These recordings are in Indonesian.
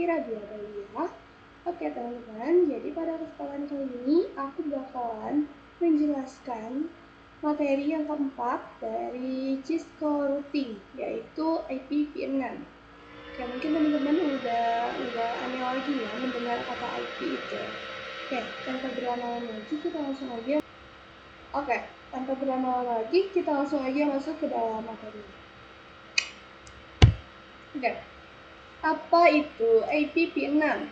kira dia ya. Oke teman-teman, jadi pada kesempatan kali ini aku bakalan menjelaskan materi yang keempat dari Cisco Routing, yaitu IPv6. Oke, mungkin teman-teman udah aneh lagi ya mendengar kata IP itu. Oke, tanpa berlama-lama lagi kita langsung aja. Oke, tanpa berlama-lama lagi kita langsung aja masuk ke dalam materi. Oke, apa itu IPv6?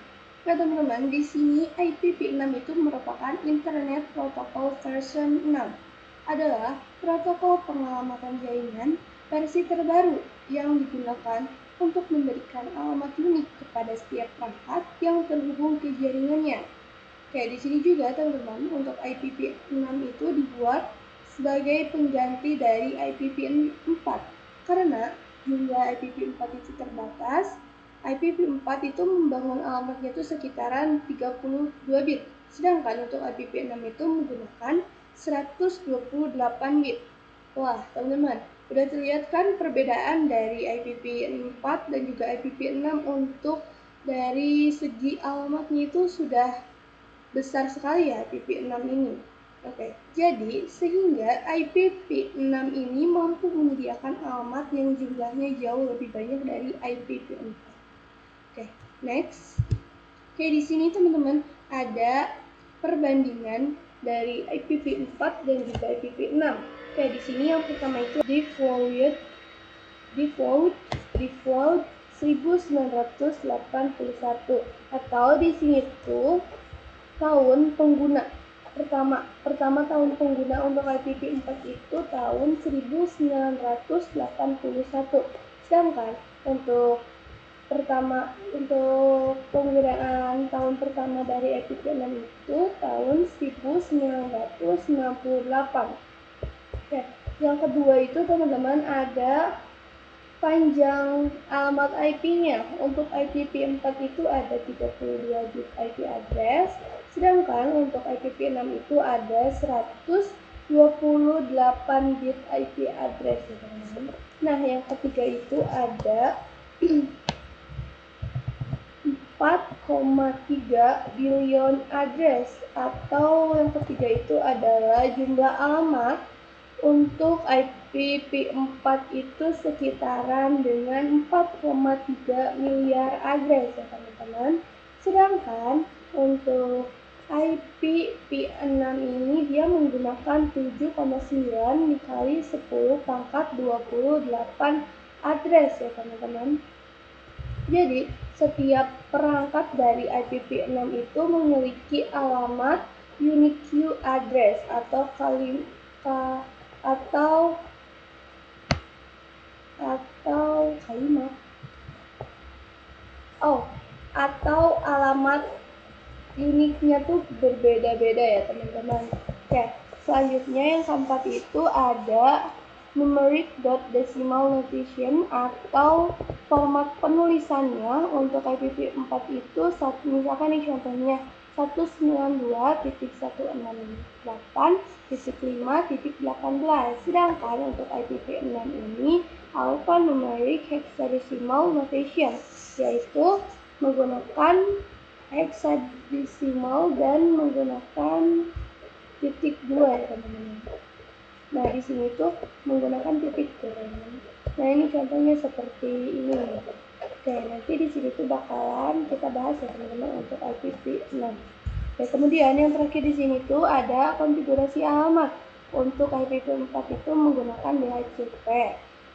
Nah teman-teman, di sini IPv6 itu merupakan Internet Protocol version 6. Adalah protokol pengelamatan jaringan versi terbaru yang digunakan untuk memberikan alamat unik kepada setiap perangkat yang terhubung ke jaringannya. Oke, di sini juga teman-teman, untuk IPv6 itu dibuat sebagai pengganti dari IPv4 karena jumlah IPv4 itu terbatas. IPv4 itu membangun alamatnya itu sekitaran 32 bit, sedangkan untuk IPv6 itu menggunakan 128 bit. Wah, teman-teman, udah terlihat kan perbedaan dari IPv4 dan juga IPv6 untuk dari segi alamatnya itu sudah besar sekali ya IPv6 ini. Oke, jadi sehingga IPv6 ini mampu menyediakan alamat yang jumlahnya jauh lebih banyak dari IPv4. Oke, next. Oke, di sini teman-teman ada perbandingan dari IPv4 dan juga IPv6. Oke, di sini yang pertama itu default 1981 atau di sini tuh tahun pengguna pertama tahun pengguna untuk IPv4 itu tahun 1981, sedangkan untuk penggunaan tahun pertama dari IPv6 itu tahun 1998. Oke, yang kedua itu teman-teman ada panjang alamat IP-nya. Untuk IPv4 itu ada 32 bit IP address, sedangkan untuk IPv6 itu ada 128 bit IP address ya teman-teman. Nah, yang ketiga itu ada 4,3 billion address, atau yang ketiga itu adalah jumlah alamat untuk IPv4 itu sekitaran dengan 4,3 miliar address ya teman-teman. Sedangkan untuk IPv6 ini dia menggunakan 7,9 dikali 10 pangkat 28 address ya teman-teman. Jadi setiap perangkat dari IPv6 itu memiliki alamat unique address atau atau alamat uniknya tuh berbeda-beda ya teman-teman. Oke, selanjutnya yang keempat itu ada numeric decimal notation atau format penulisannya. Untuk IPv4 itu misalkan nih contohnya 192.168.5.18, sedangkan untuk IPv6 ini alphanumeric hexadecimal notation, yaitu menggunakan hexadecimal dan menggunakan titik 2 ya teman-teman. Nah, di sini tuh menggunakan titik 2 teman-teman. Nah, ini contohnya seperti ini. Oke, nanti di sini tuh bakalan kita bahas ya teman-teman untuk IPv6. Oke, kemudian yang terakhir di sini tuh ada konfigurasi alamat. Untuk IPv4 itu menggunakan DHCP.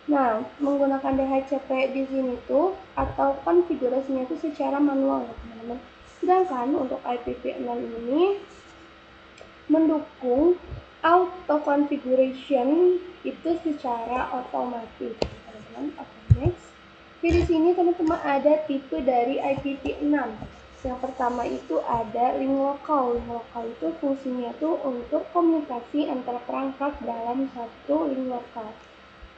Nah, menggunakan DHCP di sini tuh atau konfigurasinya itu secara manual ya teman-teman. Sedangkan untuk IPv6 ini mendukung auto configuration itu secara otomatis, teman-teman. Oke, next. Di sini teman-teman ada tipe dari IPv6. Yang pertama itu ada link lokal. Link lokal itu fungsinya tuh untuk komunikasi antara perangkat dalam satu link lokal.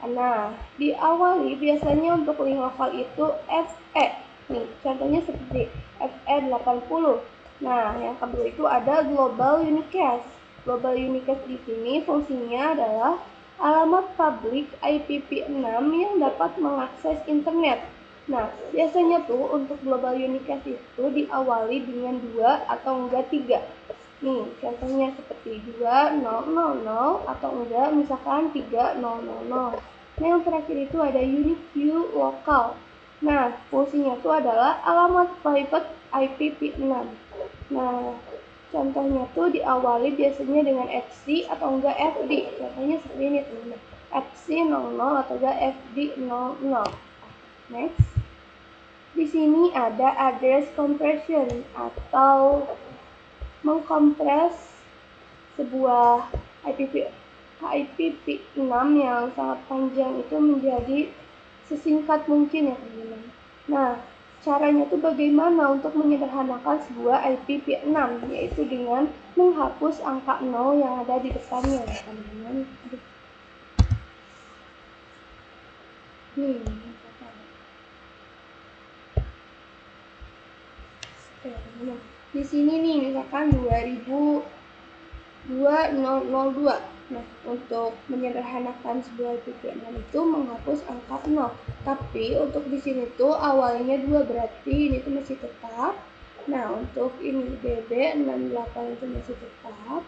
Nah, diawali biasanya untuk link lokal itu FE. Nih, contohnya seperti FE80. Nah, yang kedua itu ada global unicast. Global unicast di sini fungsinya adalah alamat publik IPv6 yang dapat mengakses internet. Nah, biasanya tuh untuk global unicast itu diawali dengan 2 atau enggak 3. Nih, contohnya seperti 2000 atau enggak misalkan 3000. Nah, yang terakhir itu ada unique queue lokal. Nah, fungsinya itu adalah alamat private IPv6. Nah, contohnya tuh diawali biasanya dengan FC atau enggak FD. Contohnya seperti ini teman-teman. FC 00 atau enggak FD 00. Next. Di sini ada address compression atau mengkompres sebuah IPv6 yang sangat panjang itu menjadi sesingkat mungkin ya teman-teman. Nah, caranya tuh bagaimana untuk menyederhanakan sebuah IPv6, yaitu dengan menghapus angka 0 yang ada di depannya ya teman-teman. Di sini nih misalkan 2002. Nah, untuk menyederhanakan sebuah IPv6 itu menghapus angka 0. Tapi untuk di sini tuh awalnya 2, berarti ini tuh masih tetap. Nah, untuk ini BB68 itu masih tetap.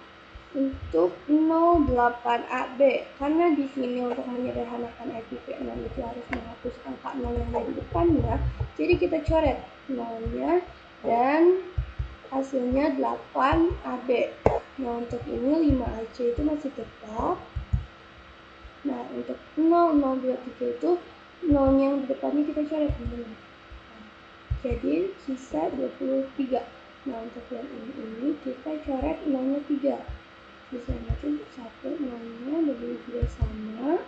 Untuk 08AB, karena di sini untuk menyederhanakan IPv6 itu harus menghapus angka 0 yang ada di depannya, jadi kita coret 0-nya dan hasilnya 8AB. Nah, untuk ini 5AC itu masih tetap. Nah, untuk 0023 itu 0 yang di depannya kita coret teman-teman. Jadi sisa 23. Nah, untuk yang ini kita coret 0-nya 3. Sisanya itu 1 0-nya lebih juga sama.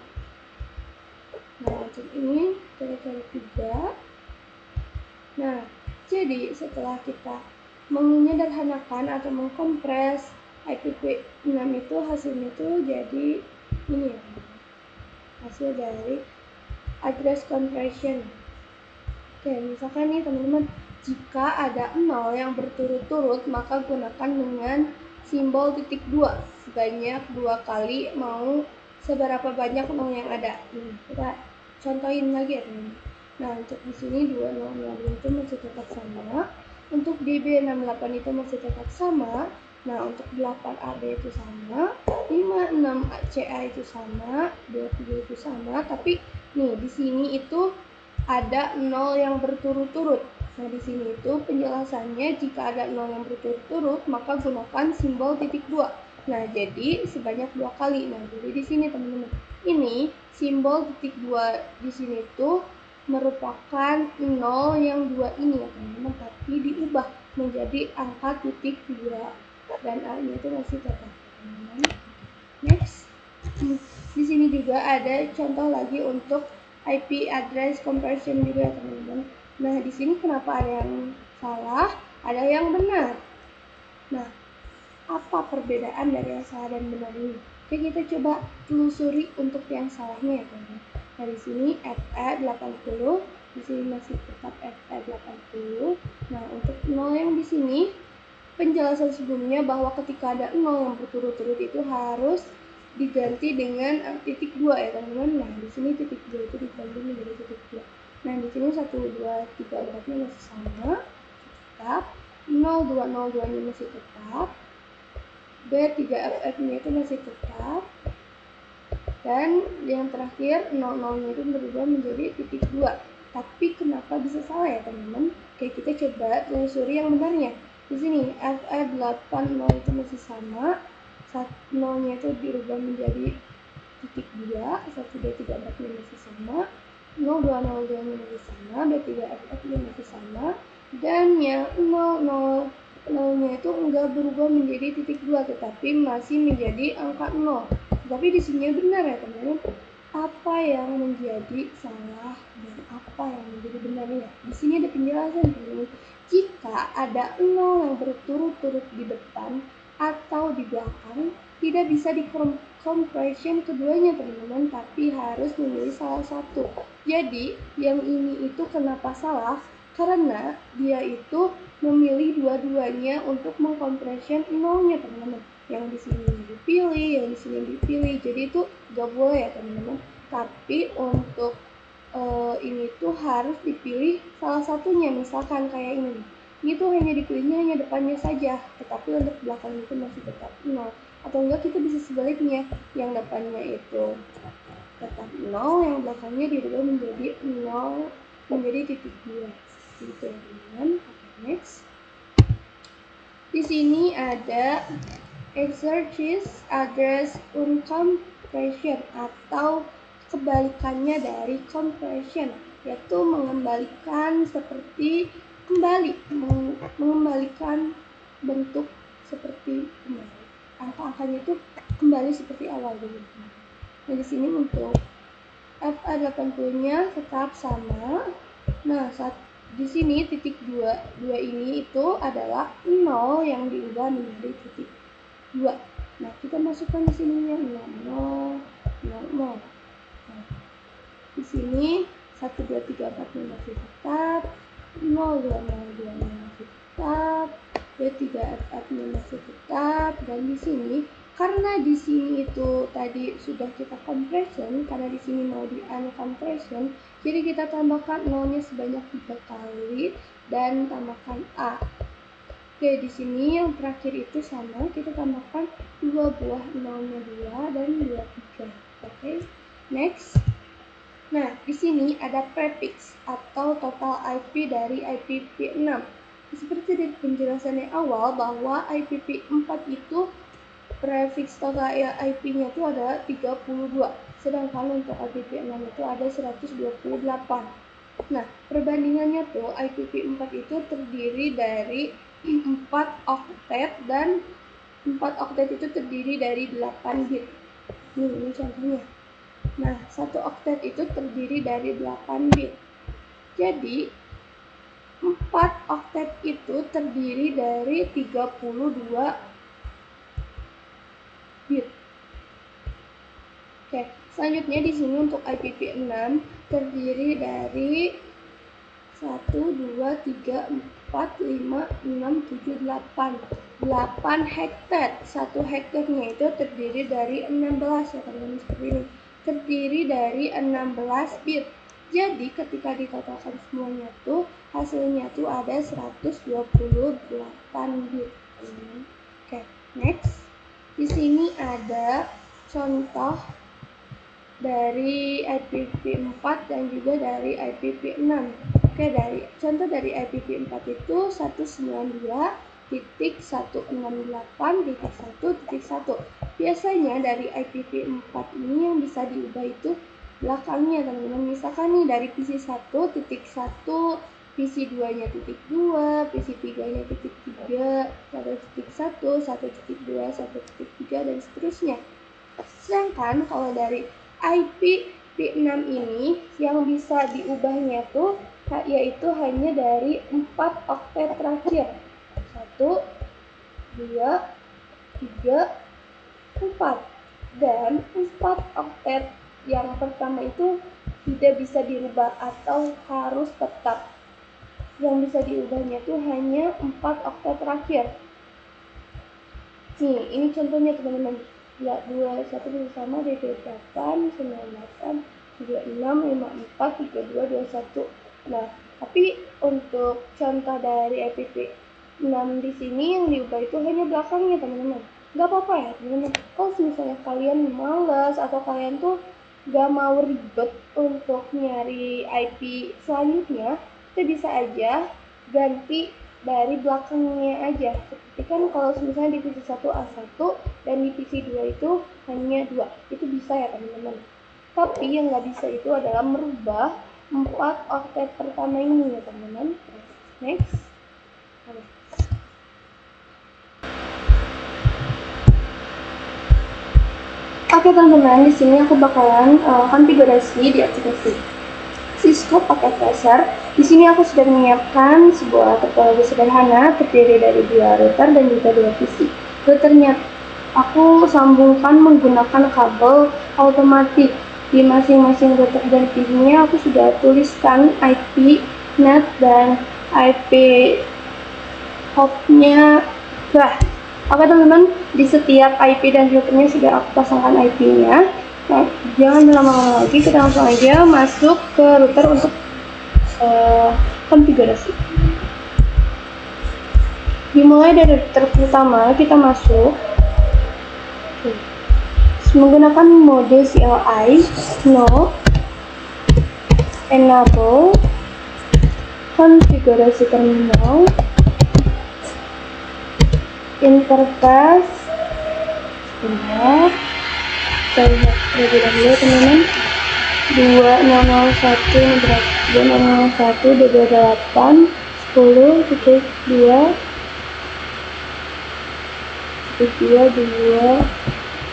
Nah, untuk ini kita coret 3. Nah, jadi setelah kita menyederhanakan atau mengkompres IPv6 itu hasilnya itu jadi ini ya, hasil dari address compression. Oke, misalkan nih teman-teman, jika ada 0 yang berturut-turut maka gunakan dengan simbol titik 2 sebanyak 2 kali mau seberapa banyak 0 yang ada. Kita contohin lagi ya teman-teman. Nah, untuk di sini 2002 itu masih tetap sama. Untuk DB68 itu masih tetap sama. Nah, untuk 8AB itu sama, 56CA itu sama, 23 itu sama, tapi nih di sini itu ada 0 yang berturut-turut. Nah, di sini itu penjelasannya jika ada 0 yang berturut-turut maka gunakan simbol titik 2. Nah, jadi sebanyak 2 kali. Nah, jadi di sini teman-teman, ini simbol titik 2 di sini itu merupakan 0 yang 2 ini ya teman-teman, tapi diubah menjadi angka titik 2 dan A-nya itu masih tetap. Next. Di sini juga ada contoh lagi untuk IP address conversion juga teman-teman. Nah, di sini kenapa ada yang salah, ada yang benar. Nah, apa perbedaan dari yang salah dan benar ini? Oke, kita coba telusuri untuk yang salahnya ya teman-teman. Nah, di sini FE80, di sini masih tetap FE80. Nah, untuk 0 yang di sini penjelasan sebelumnya bahwa ketika ada 0 yang berturut-turut itu harus diganti dengan titik 2 ya teman-teman. Nah, di sini titik 2 itu diganti menjadi titik 2. Nah, di sini 1, 2, 3, 4-nya masih sama, tetap. 0202-nya masih tetap. B3FF-nya itu masih tetap. Dan yang terakhir 00-nya itu berubah menjadi titik 2. Tapi kenapa bisa salah ya teman-teman? Oke, kita coba telusuri yang benarnya. Di sini FE80 itu masih sama, 0-nya itu dirubah menjadi titik 2, 1, 2, 3, 4-nya masih sama, 0202-nya masih sama, B3FF-nya masih sama, dan yang 00-nya itu enggak berubah menjadi titik 2, tetapi masih menjadi angka 0. Tapi di sini benar ya teman-teman. Apa yang menjadi salah dan apa yang menjadi benar ya? Di sini ada penjelasan teman-teman. Jika ada 0 yang berturut-turut di depan atau di belakang, tidak bisa di-compression keduanya teman-teman, tapi harus memilih salah satu. Jadi yang ini itu kenapa salah? Karena dia itu memilih dua-duanya untuk mengcompression 0-nya teman-teman. Yang di sini dipilih, yang di sini dipilih. Jadi itu gak boleh ya teman-teman. Tapi untuk ini tuh harus dipilih salah satunya, misalkan kayak ini tuh hanya dipilihnya hanya depannya saja, tetapi untuk belakang itu masih tetap 0. Atau enggak kita bisa sebaliknya, yang depannya itu tetap 0, yang belakangnya dirubah menjadi 0 menjadi titik 2 gitu ya teman-teman. Next, di sini ada exercise address uncompression atau kebalikannya dari compression, yaitu mengembalikan seperti kembali, mengembalikan bentuk seperti kembali, angka-angkanya itu kembali seperti awal dulu. Nah di sini untuk FA80-nya tetap sama. Nah di sini titik 2 ini itu adalah 0 yang diubah menjadi titik 2. Nah kita masukkan di sininya 0, 0, 0. Nah, di sini 1, 2, 3, 4, 5 masih tetap, 0, 2, 0, 2, 0 masih tetap, 2, 3, 4, 5 masih tetap. Dan di sini karena di sini itu tadi sudah kita compression, karena di sini mau di uncompression, jadi kita tambahkan 0-nya sebanyak 3 kali dan tambahkan A. Oke, di sini yang terakhir itu sama, kita tambahkan 2 buah 0-nya 2 dan 2, 3. Oke, next. Nah, di sini ada prefix atau total IP dari IPv6. Seperti di penjelasannya awal bahwa IPv4 itu prefix total IP-nya itu ada 32, sedangkan untuk IPv6 itu ada 128. Nah, perbandingannya tuh IPv4 itu terdiri dari 4 oktet dan 4 oktet itu terdiri dari 8 bit. Ini contohnya. Nah, 1 oktet itu terdiri dari 8 bit. Jadi, 4 oktet itu terdiri dari 32 bit. Oke, selanjutnya di sini untuk IPv6 terdiri dari 1, 2, 3, 4, 5, 6, 7, 8. 8 hektar. 1 hektarnya itu terdiri dari 16 ya teman-teman, seperti ini. Terdiri dari 16 bit. Jadi ketika ditotalkan semuanya tuh hasilnya tuh ada 128 bit. Oke, next. Di sini ada contoh dari IPv4 dan juga dari IPv6. Oke, contoh dari IPv4 itu 192.168.1.1. Biasanya dari IPv4 ini yang bisa diubah itu belakangnya teman-teman. Misalkan nih dari PC1 titik 1, PC2 nya titik 2, PC3 nya titik 3, 1.1, 1.2, 1.3 dan seterusnya. Sedangkan kalau dari IPv6 ini yang bisa diubahnya tuh yaitu hanya dari 4 oktet terakhir. 1, 2, 3, 4. Dan 4 oktet yang pertama itu tidak bisa dirubah atau harus tetap. Yang bisa diubahnya tuh hanya 4 oktet terakhir. Nih, ini contohnya teman-teman. Ya, 21 bersama dari 8, 98, 36, 54, 32, 21. Nah, tapi untuk contoh dari IPv6 di sini yang diubah itu hanya belakangnya teman-teman. Gak apa-apa ya teman-teman. Kalau misalnya kalian malas atau kalian tuh gak mau ribet untuk nyari IP selanjutnya, kita bisa aja ganti dari belakangnya aja. Seperti kan kalau misalnya di PC1 A1 dan di PC2 itu hanya 2, itu bisa ya teman-teman. Tapi yang nggak bisa itu adalah merubah 4 oktet pertama ini ya teman-teman. Next. Oke teman-teman, di sini aku bakalan konfigurasi di aplikasi Cisco pakai Tracer. Di sini aku sudah menyiapkan sebuah topologi sederhana terdiri dari 2 router dan juga 2 PC. Routernya aku sambungkan menggunakan kabel otomatis. Di masing-masing router dan PC-nya aku sudah tuliskan IP NAT dan IP hostnya. Oke teman-teman, di setiap IP dan routernya sudah aku pasangkan IP-nya. Nah, jangan lama-lama lagi, kita langsung aja masuk ke router untuk konfigurasi. Dimulai dari router pertama, kita masuk menggunakan mode CLI, no, enable, konfigurasi terminal, interface, kita lihat terlebih dahulu teman-teman. 2001 ini berapa? 2001 DB8 10.2 2.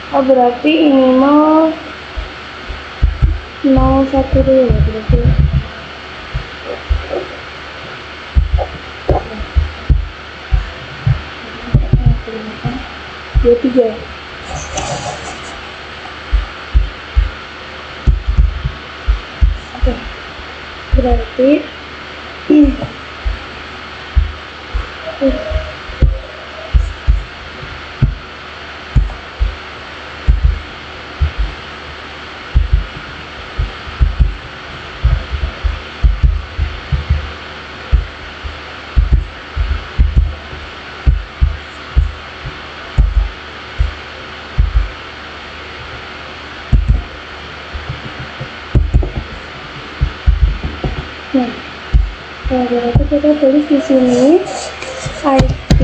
Oh, berarti ini mau 01 dulu ya berarti. Dua tiga. Oke, berarti berarti kita tulis di sini IP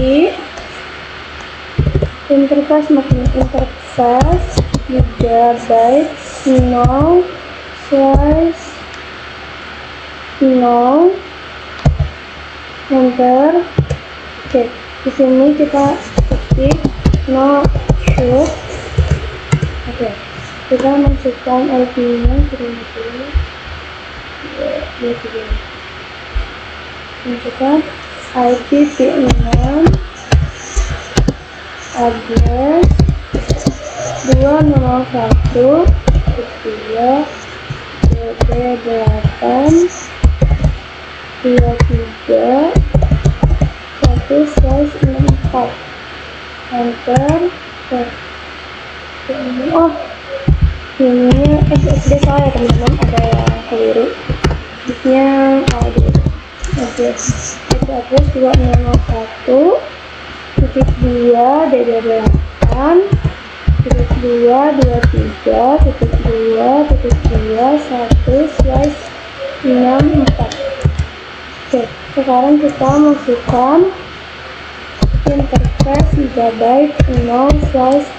interface, maksudnya interface gigabyte 0/0. Enter. Oke, di sini kita ketik no shoot. Oke, kita masukkan IP-nya berarti masukkan IP P6 address 201 3 DB8 23 1/64. Enter. Oh, ini SSD saya teman-teman, ada yang keliru. Bisnya audio. Address 201 titik 2 DB8 titik 2 23 titik 2 titik 2 1/64. Oke, sekarang kita masukkan interface gigabyte 0/1.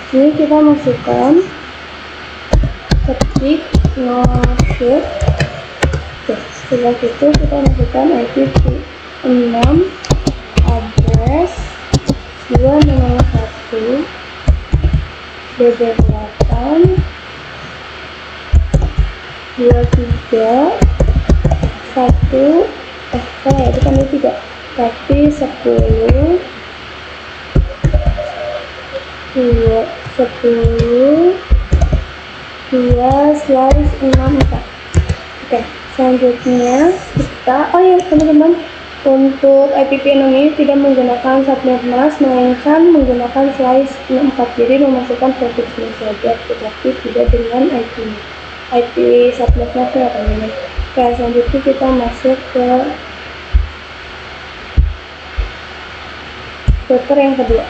Ini kita masukkan ketik no shoot. Setelah itu kita masukkan IP 6 address 201 DB8 23 1 itu kan tidak, tapi 10 2/64. Oke, selanjutnya kita, oh ya teman-teman, untuk IPv6 ini tidak menggunakan subnet mask, melainkan menggunakan slice 64. Jadi memasukkan prefixnya saja, tetapi tidak dengan IP subnet mask ya teman-teman. Oke, selanjutnya kita masuk ke router yang kedua.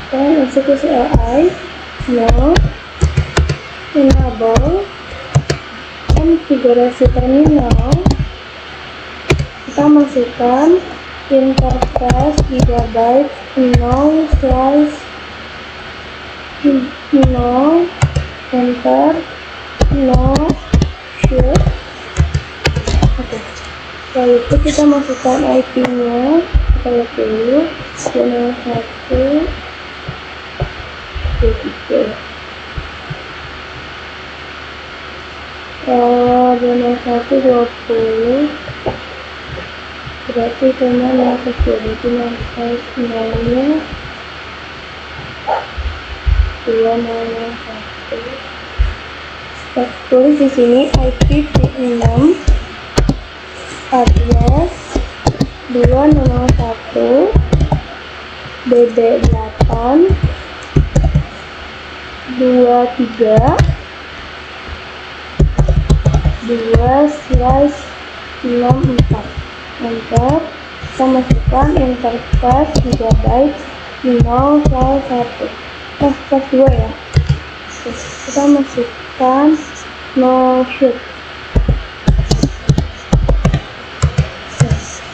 Sekarang masuk ke CLI, no, enable, konfigurasi terminal. Kita masukkan interface gigabyte 0/0. Enter. No shoot. Oke, lalu itu kita masukkan IP-nya. Kita lihat dulu 201 23 201 20 berarti cuma yang kecil, itu yang size nolnya 201. Tulis di sini IPv6 address 201 BB8 23 2/64. Enter. Kita masukkan interface gigabyte 0/1. Kelas 2 ya. Kita masukkan no shoot.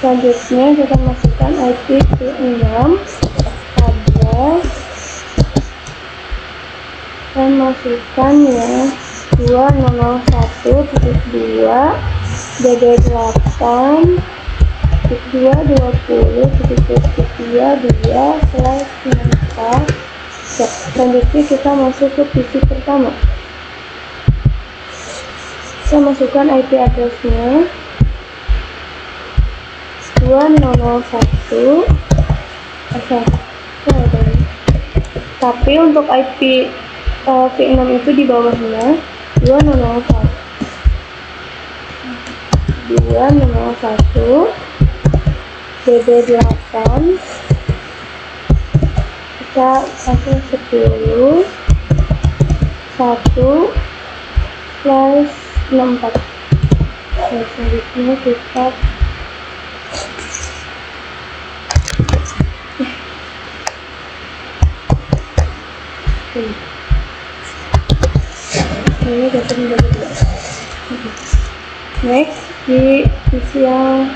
Selanjutnya kita masukkan IPv6 address. Kita masukkan ya 201.2 BB8 220.3/4. Selanjutnya kita masuk ke PC pertama. Kita masukkan IP address-nya 2001. Tapi untuk IP V6 itu di bawahnya 201 BB8. Kita kasih 10 1/64. Selanjutnya kita ini dapat menjadi 2. Next di sisi yang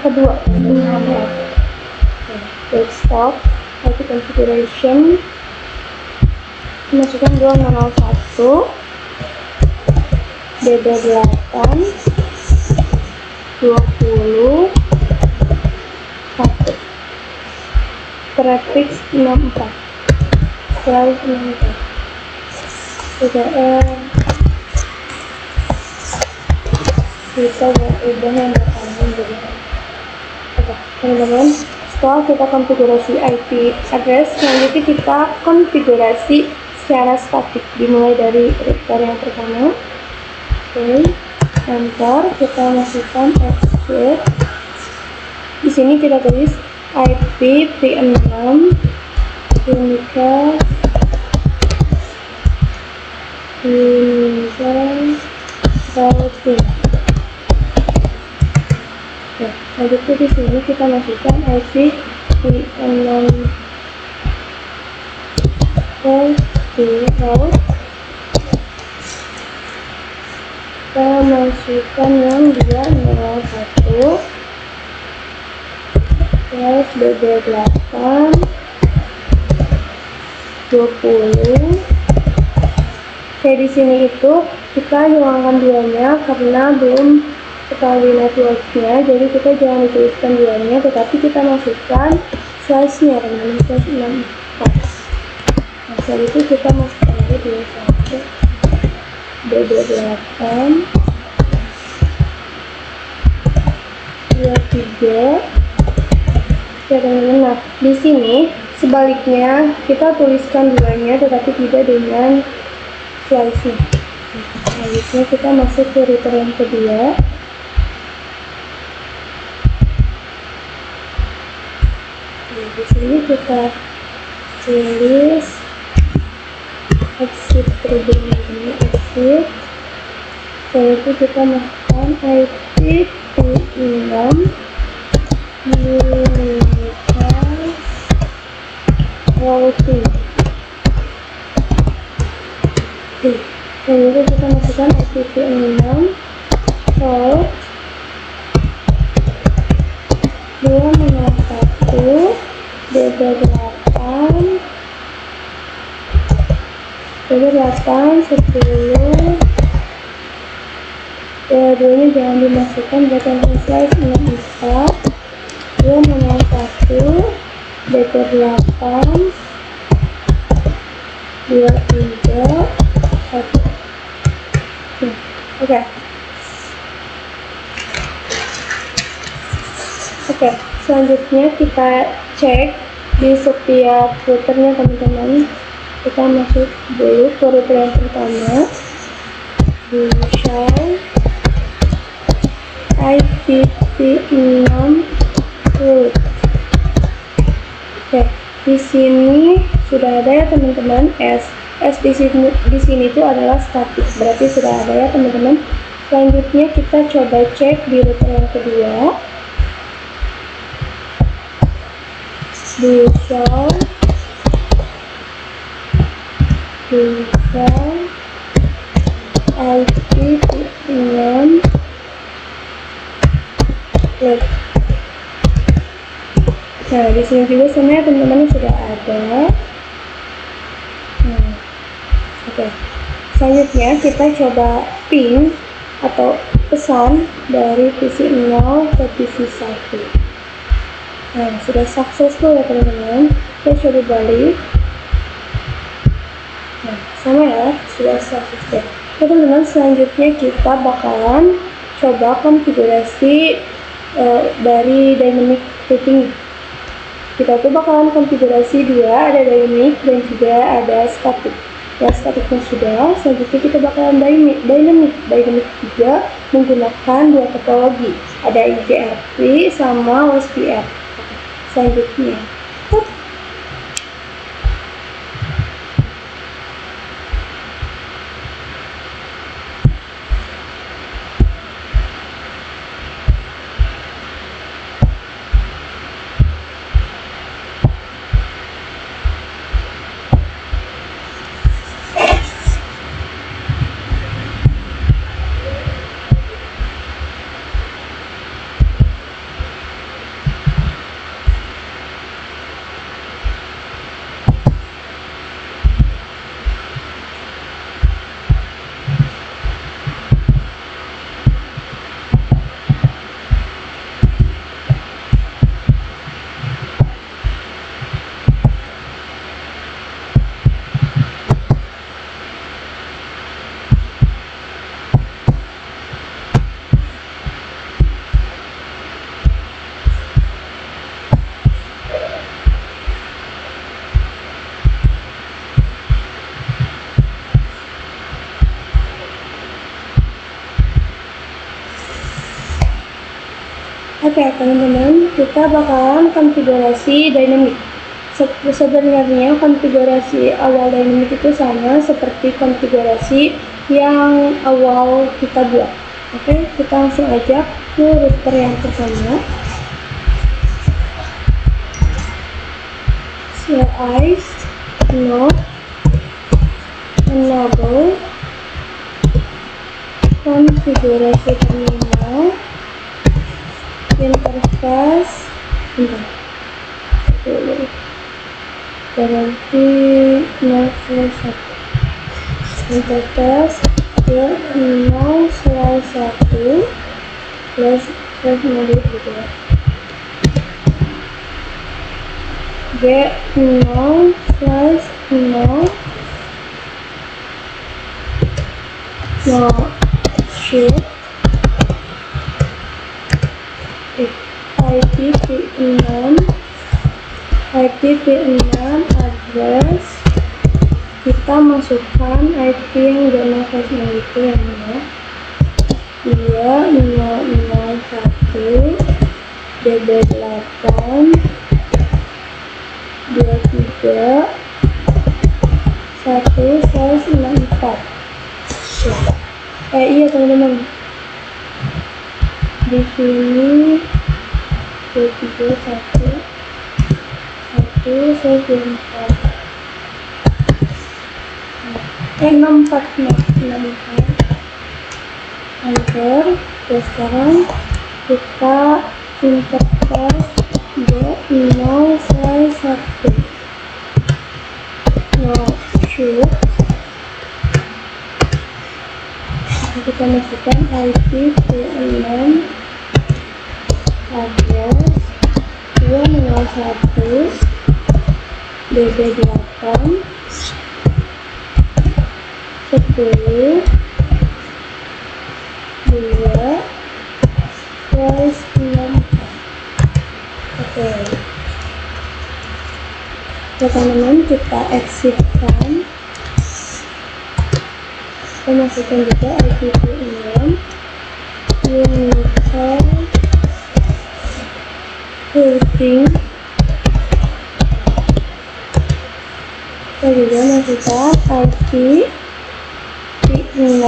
kedua, desktop IP configuration. Masukkan 201 BB8 21 prefix 64 PDR. Kita ubah yang pertama jadi teman-teman. Setelah kita konfigurasi IP address, selanjutnya kita konfigurasi secara statik, dimulai dari router yang pertama. Oke, enter. Kita masukkan exit. Di sini kita tulis IPv6 unicast routing. Selanjutnya di sini kita masukkan IPv6 host. Kita masukkan yang 201 BB8 20. Oke, di sini itu kita hilangkan 2-nya karena belum ketahui networknya, jadi kita jangan dituliskan 2-nya, tetapi kita masukkan slash-nya dengan slash 64. Nah, setelah itu kita masukkan aja 21 BB8 23. Ya teman-teman, nah di sini sebaliknya kita tuliskan 2-nya tetapi tidak dengan slice-nya. Selanjutnya kita masuk ke router yang kedua. Di sini kita tulis exit terlebih dahulu, exit. Setelah itu kita masukkan IPv6 unicast routing. Selanjutnya kita masukkan IPv6 host 201 BB8 10. Dua-duanya jangan dimasukkan, buatan slide 64 201 BB8 23 1. Oke, selanjutnya kita cek di setiap routernya teman-teman. Kita masuk dulu ke router yang pertama. di shell IPv6 root. Oke, di sini sudah ada ya teman-teman. S di sini itu adalah static, berarti sudah ada ya teman-teman. Selanjutnya kita coba cek di router yang kedua. Di shell IPv6 root. Nah, di sini juga sebenarnya teman-teman sudah ada. Oke. Selanjutnya kita coba ping atau pesan dari PC0 ke PC1. Nah, sudah successful ya teman-teman. Kita coba balik. Nah, sama ya, sudah successful. Teman-teman, selanjutnya kita bakalan coba konfigurasi dari dynamic routing. Kita tuh bakalan konfigurasi dua, ada dynamic dan juga ada static. Ya, staticnya sudah, selanjutnya kita bakalan dynamic juga menggunakan dua topologi, ada IGRP sama OSPF. Selanjutnya oke teman-teman, kita bakalan konfigurasi dynamic. Sebenarnya konfigurasi awal dynamic itu sama seperti konfigurasi yang awal kita buat. Oke, kita langsung aja ke router yang pertama. CLI node enable konfigurasi terminal interface berarti 0/1 interface ke 0/1 plus modul gitu ya, G0/0 shift IPv6 address, kita masukkan IP yang zona flash-nya itu yang ya 2001 DB8 23 1/64. Iya teman-teman, di sini 23 1/64 64 enter. Terus sekarang kita interface G0/1 shoot, kita masukkan IPv6 address 201 DB8 10 2 6. Oke, teman-teman, kita exit kan. Kita masukkan juga IPv6 Universal Routing. Kita juga masukkan IPv6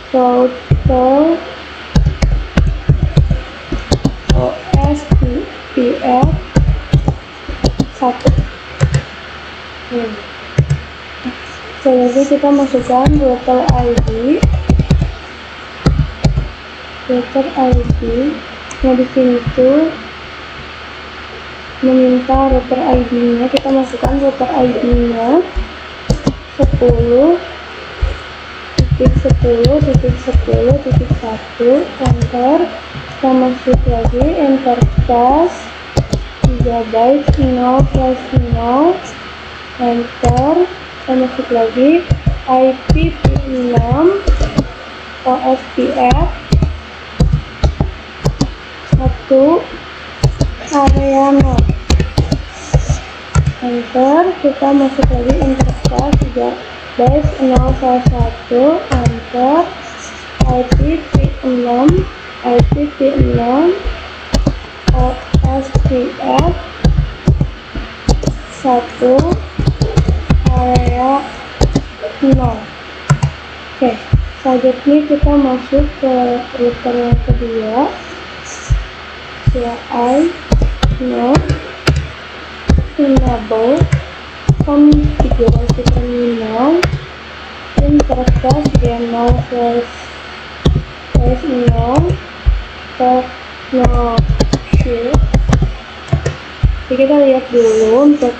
Router OSPF 1. Selanjutnya kita masukkan router ID. Nah di sini tuh meminta router ID-nya. Kita masukkan router ID-nya 10.10.10.1, enter. Kita masuk lagi enterprise gigabyte 0/0, enter. Kita masuk lagi IPv6 OSPF 1 area 0, enter. Kita masuk lagi enterprise gigabyte 0/1, enter. IPv6 OSPF 1 area 0. Oke, selanjutnya kita masuk ke router yang kedua, CI enable konfigurasi terminal interface G0/0 technology. Jadi kita lihat dulu untuk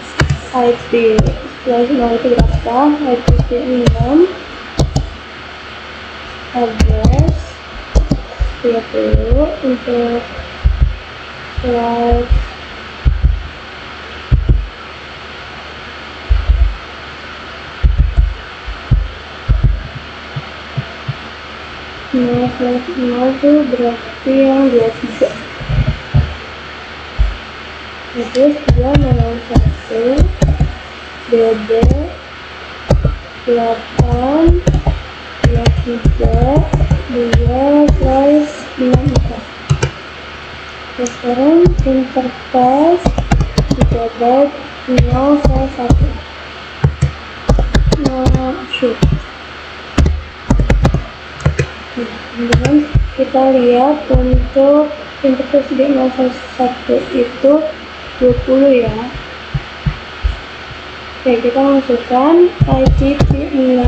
IP/0 itu berapa. IPv6 address, lihat dulu untuk slide nol itu berarti yang 23. Terus 201 DD 8 23 2/64. Sekarang interface gigabyte 0/1. Shoot. Kemudian kita lihat untuk interface G0/1 itu 20 ya. Oke, kita masukkan IPv6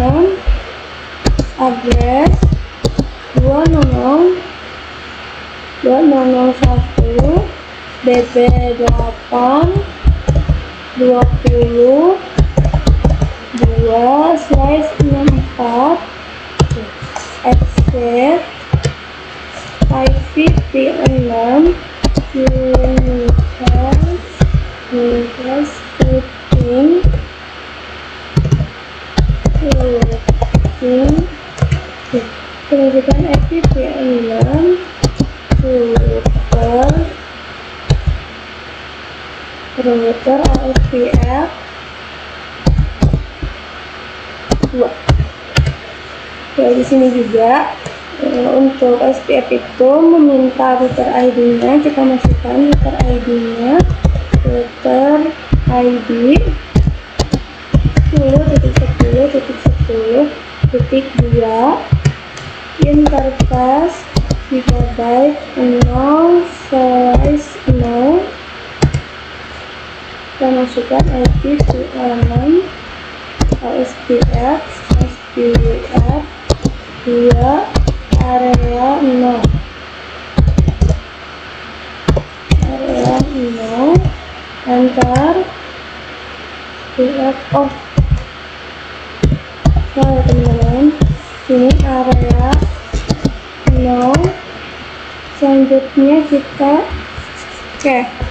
address 200.201 DB8 20 2/64 access IPv6 universal routing kemudian IPv6 router OSPF 2. Ya, di sini juga untuk SPF itu meminta router ID-nya. Kita masukkan router ID-nya, router ID 10.10.10.2 interface gigabyte 0/0. Kita masukkan IPv6 OSPF 2 area 0 enter. Off. Nah teman-teman, ini area 0. Selanjutnya kita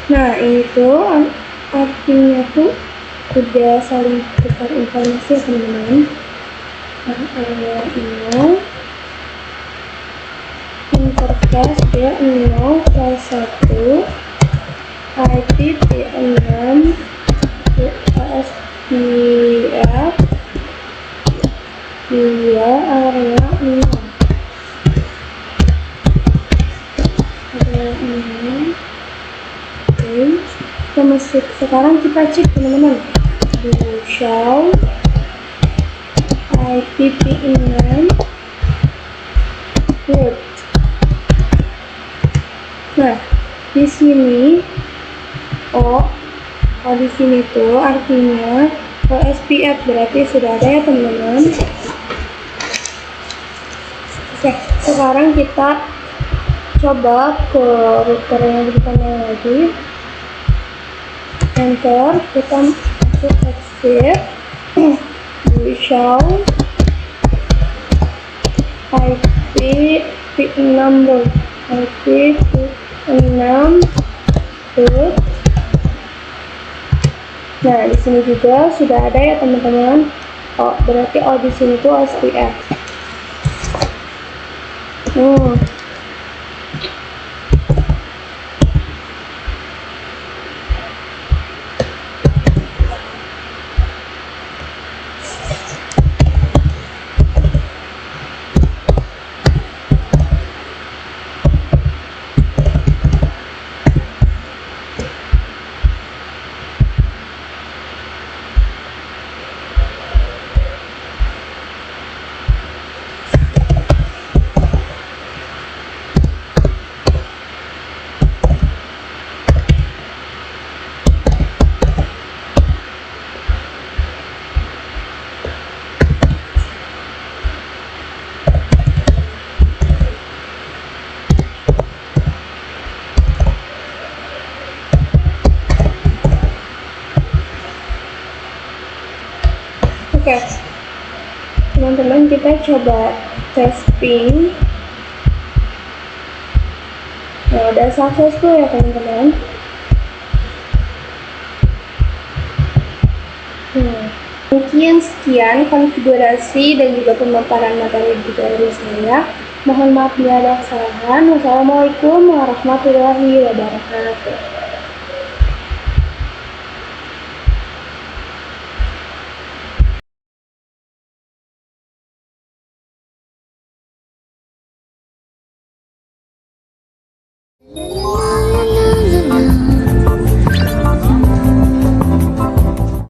nah ini tuh artinya tuh udah saling tukar informasi ya teman-teman. Area 0 interface dia 0/1 IPv6 OSPF 2 sip. Sekarang kita cek teman-teman. Do shall IPv6 work. Nah, di sini di sini tuh artinya OSPF berarti sudah ada ya teman-teman. Oke, sekarang kita coba ke router yang di depannya lagi. Enter, kita masuk escape. We shall IPv6 root. Nah, di sini juga sudah ada ya teman-teman. Berarti di sini tuh OSPF. Oke, teman-teman, kita coba testing. Nah, udah successful ya teman-teman. Mungkin sekian konfigurasi dan juga pemaparan materi dari saya. Mohon maaf bila ada kesalahan. Wassalamualaikum warahmatullahi wabarakatuh.